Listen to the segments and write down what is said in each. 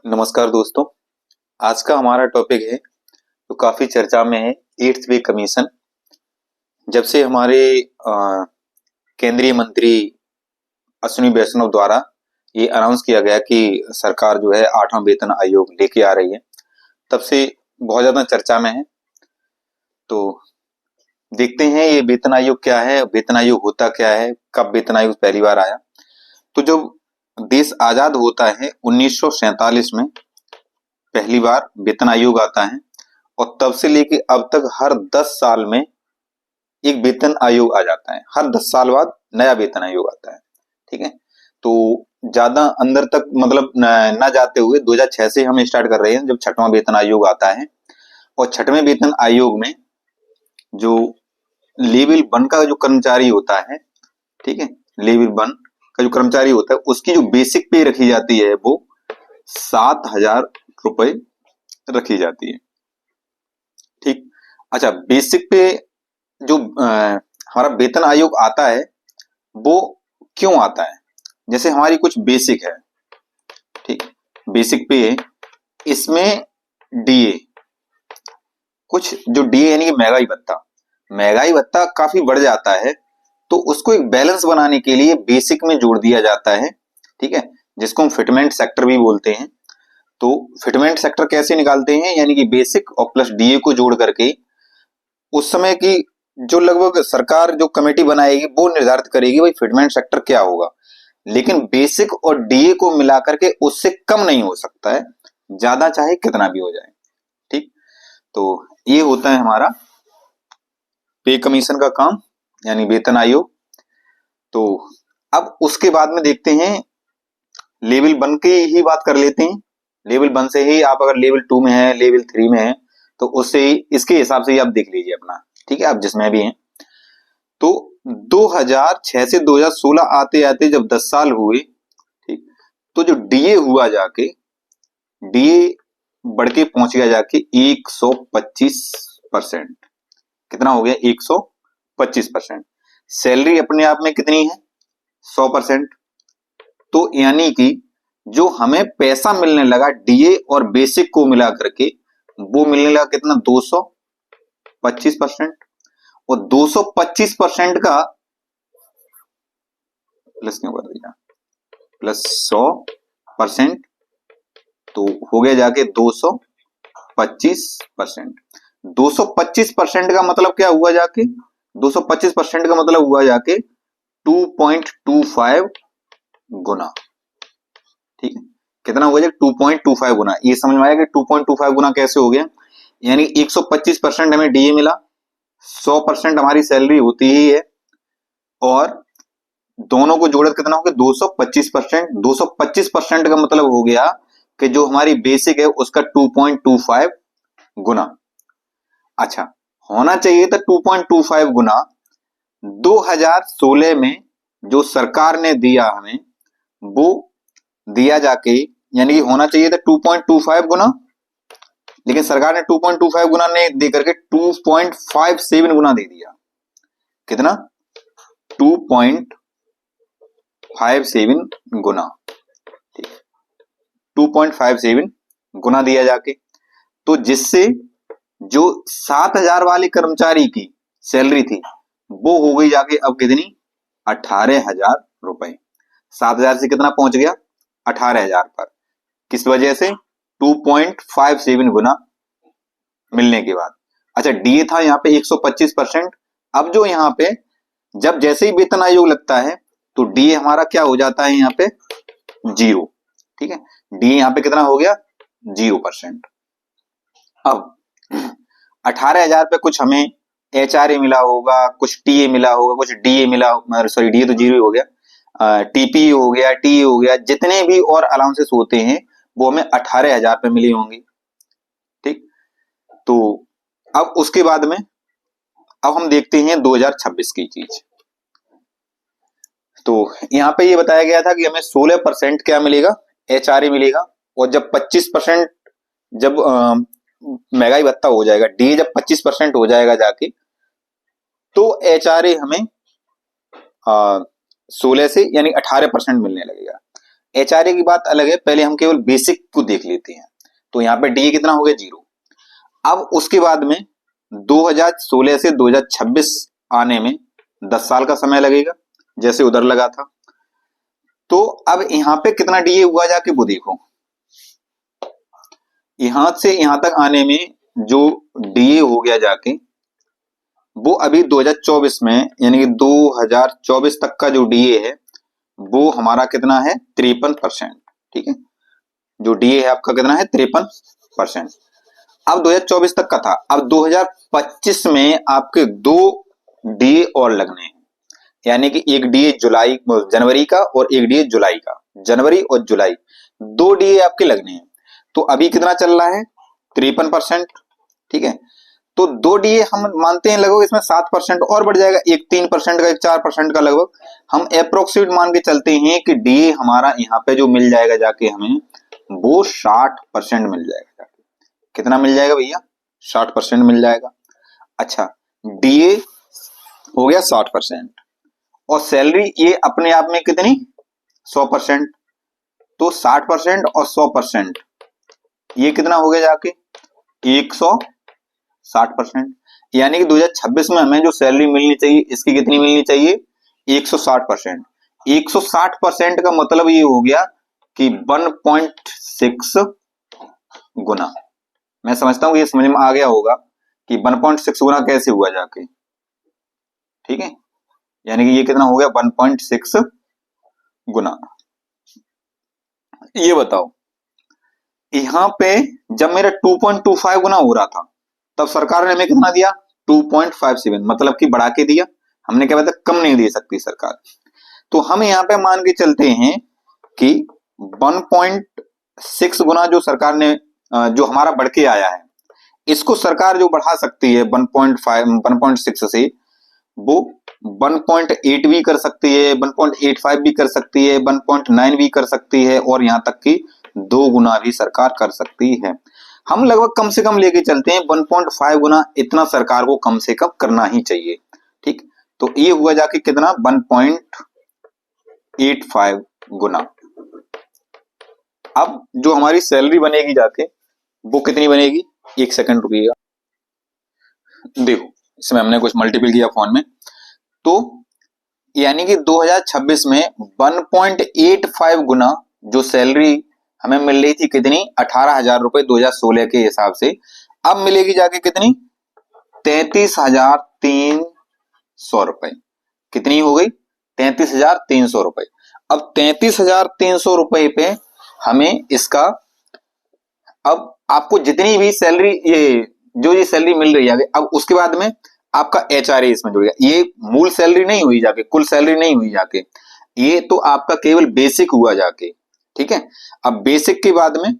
नमस्कार दोस्तों। आज का हमारा टॉपिक है जो काफी चर्चा में है, 8th पे कमीशन। जब से हमारे केंद्रीय मंत्री अश्विनी वैष्णव द्वारा ये अनाउंस किया गया कि सरकार जो है 8वां वेतन आयोग लेके आ रही है, तब से बहुत ज्यादा चर्चा में है। तो देखते हैं ये वेतन आयोग क्या है, वेतन आयोग होता क्या है, कब वेतन आयोग पहली बार आया। तो जब देश आजाद होता है 1947 में पहली बार वेतन आयोग आता है, और तब से लेके अब तक हर 10 साल में एक वेतन आयोग आ जाता है। हर 10 साल बाद नया वेतन आयोग आता है। ठीक है, तो ज्यादा अंदर तक मतलब न जाते हुए 2006 से हम स्टार्ट कर रहे हैं, जब 6वां वेतन आयोग आता है। और 6वें वेतन आयोग में जो लेवल 1 का जो कर्मचारी होता है, ठीक है, लेवल 1 का जो कर्मचारी होता है, उसकी जो बेसिक पे रखी जाती है वो 7,000 रुपए रखी जाती है। ठीक, अच्छा, बेसिक पे जो हमारा वेतन आयोग आता है वो क्यों आता है? जैसे हमारी कुछ बेसिक है, ठीक, बेसिक पे है, इसमें डीए, कुछ जो डीए यानी कि महंगाई भत्ता काफी बढ़ जाता है, तो उसको एक बैलेंस बनाने के लिए बेसिक में जोड़ दिया जाता है। ठीक है, जिसको हम फिटमेंट सेक्टर भी बोलते हैं। तो फिटमेंट सेक्टर कैसे निकालते हैं, यानी कि बेसिक और प्लस डीए को जोड़ करके उस समय की जो लगभग सरकार जो कमेटी बनाएगी वो निर्धारित करेगी भाई फिटमेंट सेक्टर क्या होगा। लेकिन बेसिक और डीए को मिला करके उससे कम नहीं हो सकता है, ज्यादा चाहे कितना भी हो जाए। ठीक, तो ये होता है हमारा पे कमीशन का काम, यानी वेतन आयोग। तो अब उसके बाद में देखते हैं लेवल 1 की ही बात कर लेते हैं। लेवल 1 से ही आप अगर लेवल 2 में है, लेवल 3 में है, तो उससे ही इसके हिसाब से ही आप देख लीजिए अपना। ठीक है, आप जिसमें भी हैं। तो 2006 से 2016 आते आते जब 10 साल हुए, ठीक, तो जो डीए हुआ जाके, डीए बढ़ के पहुंच गया जाके 125%। कितना हो गया? 125%। सैलरी अपने आप में कितनी है? 100%। तो यानी कि जो हमें पैसा मिलने लगा डीए और बेसिक को मिला करके, वो मिलने लगा कितना? 225%। और 225% का प्लस क्यों कर दिया? प्लस 100%, तो हो गया जाके 225%। 225% का मतलब क्या हुआ जाके? 225% का मतलब हुआ जाके 2.25 गुना। ठीक है, कितना हो गया? 2.25 गुना। ये समझ में आया कि 2.25 गुना कैसे हो गया? यानी 125% हमें डीए मिला, 100% हमारी सैलरी होती ही है, और दोनों को जोड़कर कितना हो गया? 225%। 225% का मतलब हो गया कि जो हमारी बेसिक है उसका 2.25 गुना। अच्छा, होना चाहिए था 2.25 गुना। 2016 में जो सरकार ने दिया हमें, वो दिया जाके, यानी कि होना चाहिए था 2.25 गुना, लेकिन सरकार ने 2.25 गुना नहीं दे करके 2.57 गुना दे दिया। कितना? 2.57 गुना। ठीक, 2.57 गुना दिया जाके, तो जिससे जो 7,000 वाले कर्मचारी की सैलरी थी वो हो गई जाके अब कितनी? 18,000 रुपए। 7,000 से कितना पहुंच गया? 18,000 पर। किस वजह से? 2.57 गुना मिलने के बाद। अच्छा, डीए था यहाँ पे 125%। अब जो यहाँ पे जब जैसे ही वेतन आयोग लगता है तो डीए हमारा क्या हो जाता है? यहाँ पे 0। ठीक है, डीए यहाँ पे कितना हो गया? 0%। अब 18,000 पे कुछ हमें एचआरए मिला होगा, कुछ टीए मिला होगा, कुछ डीए मिला, सॉरी डीए तो 0 हो गया, टीपी हो गया, टीए हो गया, जितने भी और अलाउंसेस होते हैं वो हमें 18,000 पे मिले होंगे। ठीक, तो अब उसके बाद में अब हम देखते हैं 2026 की चीज। तो यहाँ पे ये बताया गया था कि हमें 16% क्या मिलेगा? एचआरए मिलेगा। और जब 25%, जब महंगाई भत्ता हो जाएगा, डी जब 25% हो जाएगा जाके, तो एचआरए हमें 16 से यानी 18% मिलने लगेगा। एचआरए की बात अलग है, पहले हम केवल बेसिक को देख लेते हैं। तो यहाँ पे डीए कितना हो गया 0। अब उसके बाद में 2016 से 2026 आने में 10 साल का समय लगेगा, जैसे उधर लगा था। तो अब यहाँ पे कितना डीए हुआ जाके वो देखो, यहां से यहां तक आने में जो डीए हो गया जाके वो अभी 2024 में, यानी कि 2024 तक का जो डीए है वो हमारा कितना है 53%। ठीक है, जो डीए है आपका कितना है 53%। अब 2024 तक का था, अब 2025 में आपके 2 डीए और लगने हैं, यानी कि एक डीए जनवरी का और एक डीए जुलाई का, जनवरी और जुलाई 2 डीए आपके लगने हैं। तो अभी कितना चल रहा है 53%। ठीक है, तो 2 डीए हम मानते हैं लगभग इसमें 7% और बढ़ जाएगा, एक 3% का, एक 4% का, लगभग हम अप्रोक्सीमेट मान के चलते हैं कि डीए हमारा यहाँ पे जो मिल जाएगा जाके हमें वो 60% मिल जाएगा। कितना मिल जाएगा भैया 60% मिल जाएगा। अच्छा, डीए हो गया 60% और सैलरी ये अपने आप में कितनी 100%। तो 60% और 100% ये कितना हो गया जाके 160%, यानी कि 2026 में हमें जो सैलरी मिलनी चाहिए इसकी कितनी मिलनी चाहिए 160%। 160% का मतलब ये हो गया कि 1.6 गुना। मैं समझता हूं ये समझ में आ गया होगा कि 1.6 गुना कैसे हुआ जाके। ठीक है, यानी कि ये कितना हो गया 1.6 गुना। ये बताओ, यहां पे जब मेरा 2.25 गुना हो रहा था तब सरकार ने हमें कितना दिया 2.57, मतलब कि बढ़ा के दिया। हमने क्या बताया कम नहीं दे सकती सरकार। तो हम यहाँ पे मान के चलते हैं कि 1.6 गुना जो सरकार ने जो हमारा बढ़ के आया है इसको सरकार जो बढ़ा सकती है 1.6 से वो 1.8 भी कर सकती है, 1.85 भी कर सकती है, 1.9 भी कर सकती है और यहाँ तक कि 2 गुना भी सरकार कर सकती है। हम लगभग कम से कम लेके चलते हैं 1.5 गुना, इतना सरकार को कम से कम करना ही चाहिए। ठीक, तो ये हुआ जाके कितना 1.85 गुना। अब जो हमारी सैलरी बनेगी जाके वो कितनी बनेगी, एक सेकंड रुकिएगा, देखो इसमें हमने कुछ मल्टीपल किया फोन में। तो यानी कि 2026 में 1.85 गुना जो सैलरी हमें मिल रही थी कितनी 18,000 रुपए 2016 के हिसाब से, अब मिलेगी जाके कितनी 33,300 रुपए। कितनी हो गई 33,300 रुपए। अब 33,300 रुपए पे हमें इसका, अब आपको जितनी भी सैलरी ये सैलरी मिल रही है अब उसके बाद में आपका एचआरए इसमें जुड़ गया। ये मूल सैलरी नहीं हुई जाके, कुल सैलरी नहीं हुई जाके, ये तो आपका केवल बेसिक हुआ जाके। ठीक है, अब बेसिक के बाद में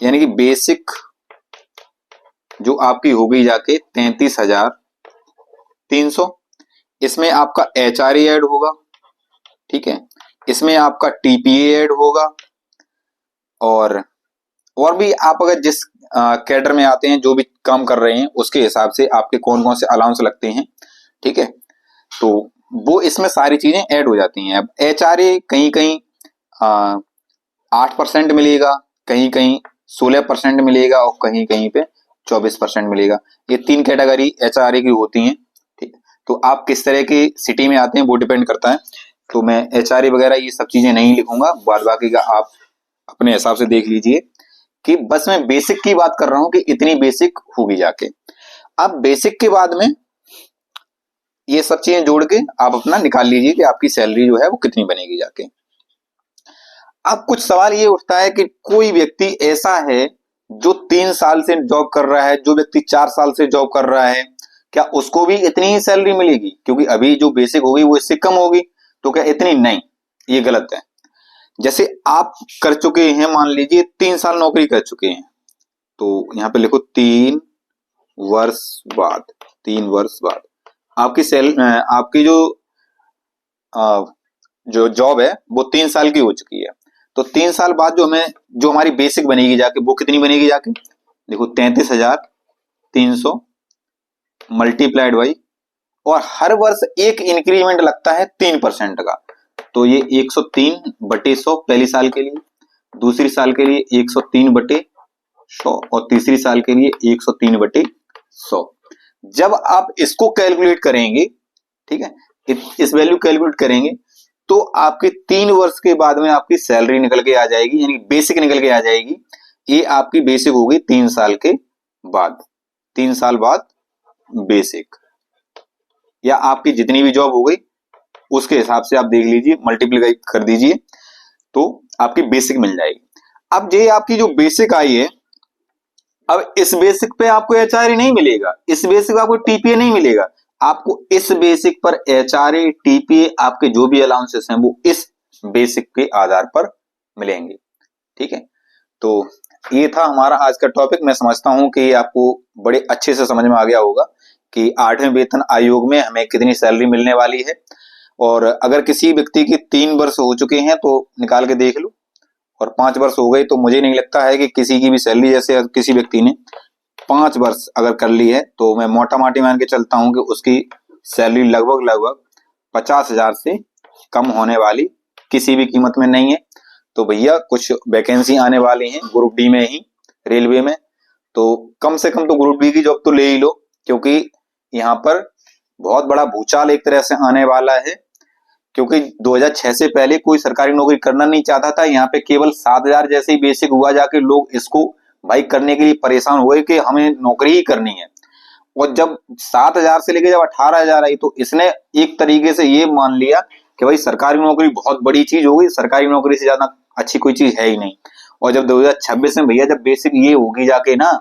यानी कि बेसिक जो आपकी हो गई जाके 33,300, इसमें आपका एचआरए ऐड होगा। ठीक है, इसमें आपका टीपीए ऐड होगा और भी आप अगर जिस कैडर में आते हैं जो भी काम कर रहे हैं उसके हिसाब से आपके कौन कौन से अलाउंस लगते हैं। ठीक है, तो वो इसमें सारी चीजें ऐड हो जाती हैं। अब एचआरए कहीं कहीं 8% मिलेगा, कहीं कहीं 16% मिलेगा और कहीं कहीं पे 24% मिलेगा। ये 3 कैटेगरी एचआरए की होती हैं। ठीक, तो आप किस तरह की सिटी में आते हैं वो डिपेंड करता है। तो मैं एचआरए वगैरह ये सब चीजें नहीं लिखूंगा, बाद बाकी का आप अपने हिसाब से देख लीजिए कि बस मैं बेसिक की बात कर रहा हूं कि इतनी बेसिक होगी जाके। अब बेसिक के बाद में ये सब चीजें जोड़ के आप अपना निकाल लीजिए कि आपकी सैलरी जो है वो कितनी बनेगी जाके। अब कुछ सवाल ये उठता है कि कोई व्यक्ति ऐसा है जो 3 साल से जॉब कर रहा है, जो व्यक्ति 4 साल से जॉब कर रहा है, क्या उसको भी इतनी ही सैलरी मिलेगी? क्योंकि अभी जो बेसिक होगी वो इससे कम होगी, तो क्या इतनी? नहीं, ये गलत है। जैसे आप कर चुके हैं, मान लीजिए 3 साल नौकरी कर चुके हैं, तो यहां पे लिखो 3 वर्ष बाद, 3 वर्ष बाद आपकी जो जॉब है वो 3 साल की हो चुकी है। तो 3 साल बाद जो हमारी बेसिक बनेगी जाके वो कितनी बनेगी जाके, देखो 33,300 मल्टीप्लाइड बाई, और हर वर्ष एक इंक्रीमेंट लगता है 3% का। तो ये 103/100 पहली साल के लिए, दूसरी साल के लिए 103/100 और तीसरी साल के लिए 103/100। जब आप इसको कैलकुलेट करेंगे, ठीक है, इस वैल्यू कैलकुलेट करेंगे तो आपके 3 वर्ष के बाद में आपकी सैलरी निकल के आ जाएगी, यानी बेसिक निकल के आ जाएगी। ये आपकी बेसिक होगी 3 साल के बाद, 3 साल बाद बेसिक, या आपकी जितनी भी जॉब हो गई उसके हिसाब से आप देख लीजिए, मल्टीप्लाई कर दीजिए तो आपकी बेसिक मिल जाएगी। अब ये आपकी जो बेसिक आई है, अब इस बेसिक पे आपको एचआरए नहीं मिलेगा, इस बेसिक पे आपको टीपीए नहीं मिलेगा, आपको इस बेसिक पर एचआरए टीपीए आपके जो भी अलाउंसेस हैं वो इस बेसिक के आधार पर मिलेंगे। ठीक है, तो ये था हमारा आज का टॉपिक। मैं समझता हूं कि आपको बड़े अच्छे से समझ में आ गया होगा कि 8वें वेतन आयोग में हमें कितनी सैलरी मिलने वाली है। और अगर किसी व्यक्ति की 3 वर्ष हो चुके हैं तो निकाल के देख लो, और 5 वर्ष हो गए तो मुझे नहीं लगता है कि किसी की भी सैलरी, जैसे किसी व्यक्ति ने 5 वर्ष अगर कर ली है तो मैं मोटा माटी मान के चलता हूं कि उसकी सैलरी लगभग 50,000 से कम होने वाली किसी भी कीमत में नहीं है। तो भैया कुछ वैकेंसी आने वाली हैं ग्रुप डी में ही, रेलवे में, तो कम से कम तो ग्रुप डी की जॉब तो ले ही लो, क्योंकि यहाँ पर बहुत बड़ा भूचाल एक तरह से आने वाला है। क्योंकि 2006 से पहले कोई सरकारी नौकरी करना नहीं चाहता था, यहाँ पे केवल 7,000 जैसे ही बेसिक हुआ, जाके लोग इसको भाई करने के लिए परेशान हुए कि हमें नौकरी ही करनी है। और जब 7,000 से लेके जब 18,000 आई तो इसने एक तरीके से ये मान लिया कि भाई सरकारी नौकरी बहुत बड़ी चीज हो गई, सरकारी नौकरी से ज्यादा अच्छी कोई चीज है ही नहीं। और जब 2026 में भैया जब बेसिक ये होगी जाके ना,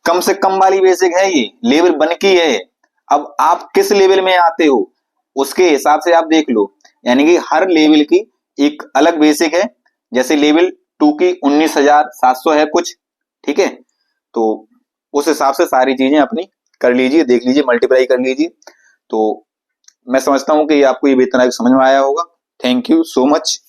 कम से कम वाली बेसिक है, ये लेवल बन की है, अब आप किस लेवल में आते हो उसके हिसाब से आप देख लो। यानी कि हर लेवल की एक अलग बेसिक है, जैसे लेवल 2 की 19,700 है कुछ, ठीक है, तो उस हिसाब से सारी चीजें अपनी कर लीजिए, देख लीजिए, मल्टीप्लाई कर लीजिए। तो मैं समझता हूं कि आपको ये वेतन आयोग समझ में आया होगा। Thank you so much.